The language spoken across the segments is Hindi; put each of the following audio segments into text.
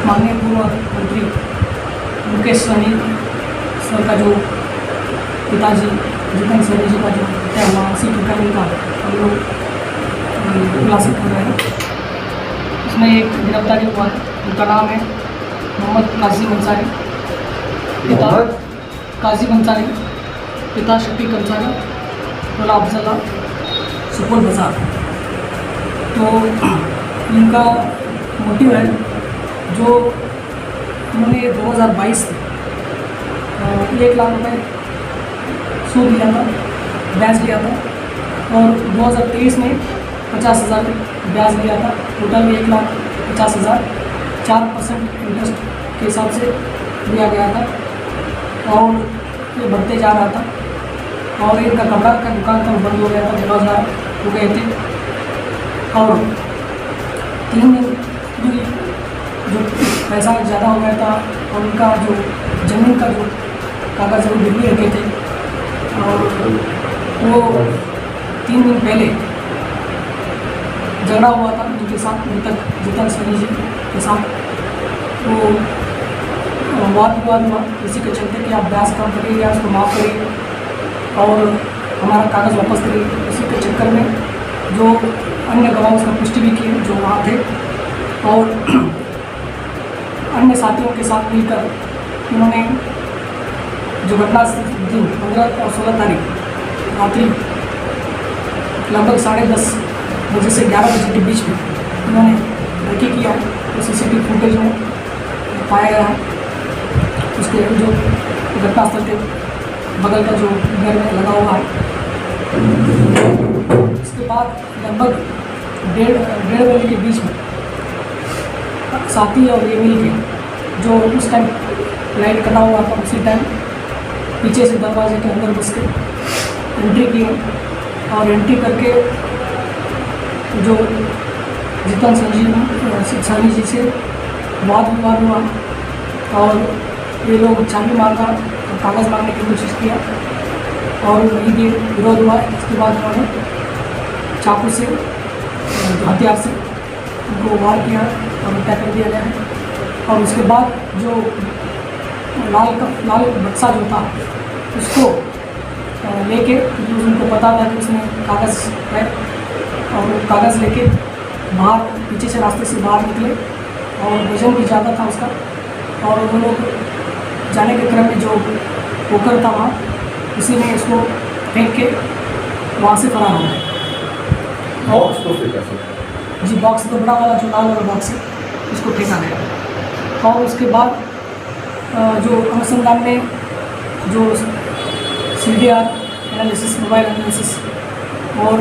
माननीय पूर्व मंत्री मुकेश सहनी सर का जो पिताजी जितेंद्र सहनी जी का जो हत्या हुआ उसी प्रकरण का हम लोग खुलासा कर रहे हैं। इसमें एक गिरफ्तारी हुआ है, उनका नाम है मोहम्मद काजिम अंसारी, पिता काजिम अंसारी, पिता शफीक अंसारी, टोला अफजला, सुपौल बाजार। तो इनका मोटिव है जो उन्होंने 2022 में 1 लाख रुपये सूद लिया था, ब्याज लिया था, और 2023 में 50,000 ब्याज लिया था। टोटल 1,50,000 4% इंटरेस्ट के हिसाब से लिया गया था और ये बढ़ते जा रहा था। और इनका कपड़ा का दुकान था, बंद हो गया था, बेरोजगार हो गए थे। और 3 दिन भी जो पैसा ज़्यादा हो गया था और उनका जो ज़मीन का जो कागज़ वो गिरवी रखे थे, और वो 3 दिन पहले झगड़ा हुआ था उनके साथ, मृतक जितेंद्र सहनी जी के साथ। वो वाद विवाद हुआ इसी के चलते कि आप ब्याज कम करिए या उसको माफ़ करिए और हमारा कागज़ वापस करिए। इसी के चक्कर में जो अन्य गवाह उसका पुष्टि भी की जो वहाँ थे, और अन्य साथियों के साथ मिलकर उन्होंने जो घटना दिन 15 और 16 तारीख रात्रि लगभग 10:30 बजे से 11 बजे के बीच में उन्होंने रेकी किया। तो CCTV फुटेज में पाया गया है। उसके जो घटनास्थल के बगल का जो घर में लगा हुआ है। इसके बाद लगभग 1:30 बजे के बीच में साथी और ये मिल के जो उस टाइम लाइट कटा हुआ था, उसी टाइम पीछे से दरवाजे के अंदर घुस के एंट्री की और एंट्री करके जो जितेंद्र सहनी जी से वाद विवाद हुआ और ये लोग चाबी मांगा और कागज़ मांगने की कोशिश किया और वही भी विरोध हुआ। इसके बाद उन्होंने चाकू से हथियार से उनको वार किया और हत्या कर दिया गया है। और उसके बाद जो लाल बक्सा जो था उसको लेके, उनको पता था कि उसमें कागज़ है, और वो कागज़ लेके बाहर पीछे से रास्ते से बाहर निकले और वजन भी ज़्यादा था उसका। और वो लोग जाने के क्रम में जो पोखर था वहाँ, उसी में इसको फेंक के वहाँ से फरार हो गए। बॉक्स तो फेंका जी, बॉक्स तो बड़ा वाला जो लाल वाला बॉक्स है उसको फेंका गया। और उसके बाद जो अनुसंधान में जो CDR एनालिसिस, मोबाइल एनालिसिस और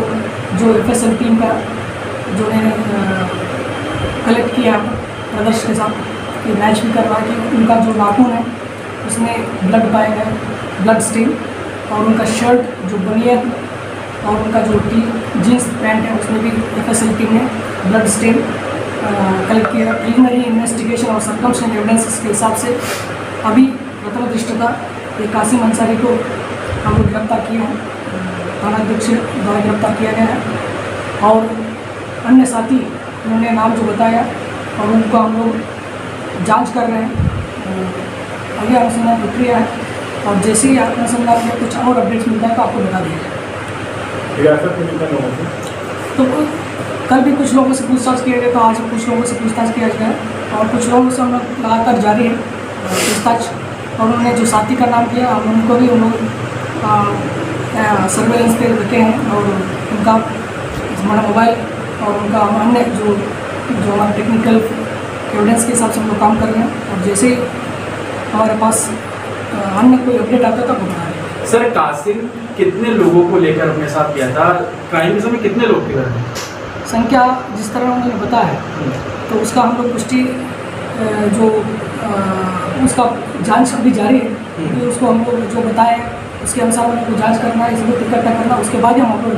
जो FSL टीम का जो ने कलेक्ट किया प्रदर्श के साथ, ये मैच भी करवा कि उनका जो नाखून है उसमें ब्लड पाया गया, ब्लड स्टेन, और उनका शर्ट जो बनियन और उनका जो जीन्स पैंट है उसमें भी FSL टीम ने ब्लड स्टेन कलेक्ट किया। प्रिलिमिनरी इन्वेस्टिगेशन और सर्कमस्टेंशियल एविडेंस के हिसाब से अभी प्रथम दृष्टता ये कासिम अंसारी को हम लोग गिरफ्तार किए हैं, थानाध्यक्ष द्वारा गिरफ्तार किया गया है। और अन्य साथी उन्होंने नाम जो बताया और उनको हम लोग जांच कर रहे हैं, आगे अनुसंधान प्रक्रिया है, और जैसे ही अनुसंधान में कुछ और अपडेट्स मिलता है तो आपको बता दिया जाए। तो कल भी कुछ लोगों से पूछताछ किया गया, तो आज भी कुछ लोगों से पूछताछ किया गया और कुछ लोगों से हम लोग लगातार जारी है पूछताछ। और उन्होंने जो साथी का नाम किया हम उनको भी उन लोग सर्वेलेंस पे रखे हैं, और उनका हमारा मोबाइल और उनका अन्य जो हमारा टेक्निकल एविडेंस के हिसाब से हम लोग काम कर रहे हैं। और जैसे ही हमारे पास अन्य कोई अपडेट आता है तो बता रहे हैं। सर, कासिम कितने लोगों को लेकर अपने साथ किया था? क्राइम के समय कितने लोग थे? संख्या जिस तरह उन्होंने बताया तो उसका हम लोग पुष्टि जो उसका जांच अभी जारी है, कि उसको हम लोग जो बताया उसके अनुसार उनको जांच करना है, सबूत इकट्ठा करना, उसके बाद ही हम आपको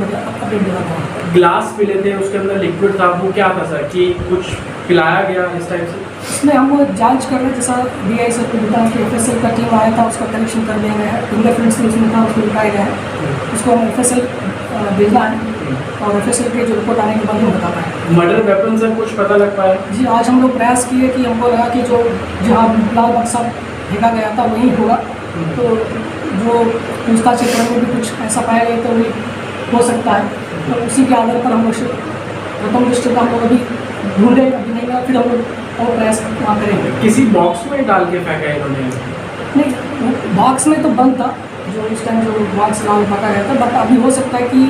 अपडेट देना है। ग्लास पी लेते हैं, उसके अंदर लिक्विड था, वो क्या था सर कि कुछ पिलाया गया इस टाइप से? इसमें हम वो जांच कर रहे हैं, जैसा DI सर को बताया कि FSL का टीम आया था, उसका कलेक्शन कर दिया गया है, फिंगरप्रिंट्स भी उसमें था, उसको दिखाया गया है, उसको हम FSL भेजना है और FSL के जो रिपोर्ट आने के बाद हम बता पाएँ। मर्डर वेपन से कुछ पता लग पाया? जी, आज हम लोग प्रयास किए कि हमको लगा कि जो जहाँ लाल बक्सा फेंका गया था वहीं होगा, तो जो पूछताछ के क्रम में भी कुछ ऐसा पाया गया तो वही हो सकता है, तो उसी के आधार पर हम लोग प्रथम दृष्टि का हम लोग अभी ढूंढे, अभी नहीं मिला, फिर हम लोग और प्रयास वहाँ करेंगे। किसी बॉक्स में डाल के फेंका इन्होंने? नहीं, बॉक्स में तो बंद था, जो उस टाइम जो बॉक्स लाल फेंका गया था, बट अभी हो सकता है कि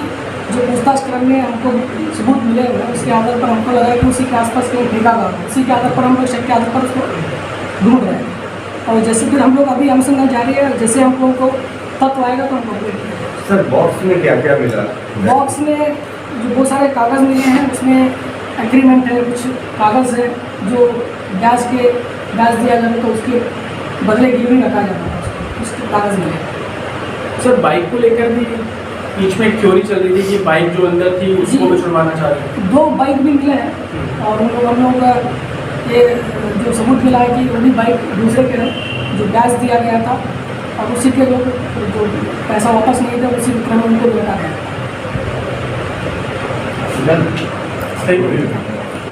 जो पूछताछ क्रम में हमको सबूत मिले हुए हैं उसके आधार पर हमको लगा कि उसी के आसपास कहीं फेंका गया, उसी के आधार पर हम लोग शक के आधार पर उसको ढूंढ रहे हैं। और जैसे फिर हम लोग अभी अनुसंधान जारी है, जैसे हम लोगों को तत्व आएगा तो हम अपडेट करेंगे। सर बॉक्स में क्या क्या मिला? बॉक्स में जो बहुत सारे कागज़ मिले हैं, उसमें एग्रीमेंट है, कुछ कागज़ है जो गैस दिया जाए तो उसके बदले गिरवी रखा जाता है, उसके कागज़ मिले। सर बाइक को लेकर भी बीच में एक थ्योरी चल रही थी कि बाइक जो अंदर थी उसको जी। भी छुड़वाना चाह रहे हैं। 2 बाइक भी मिले हैं और हम लोग का ये जो सबूत मिला है कि वो भी बाइक दूसरे के हैं, जो गैस दिया गया था और उसी के जो पैसा वापस नहीं था उसी क्रम में उनको लौटा गया। Thank you.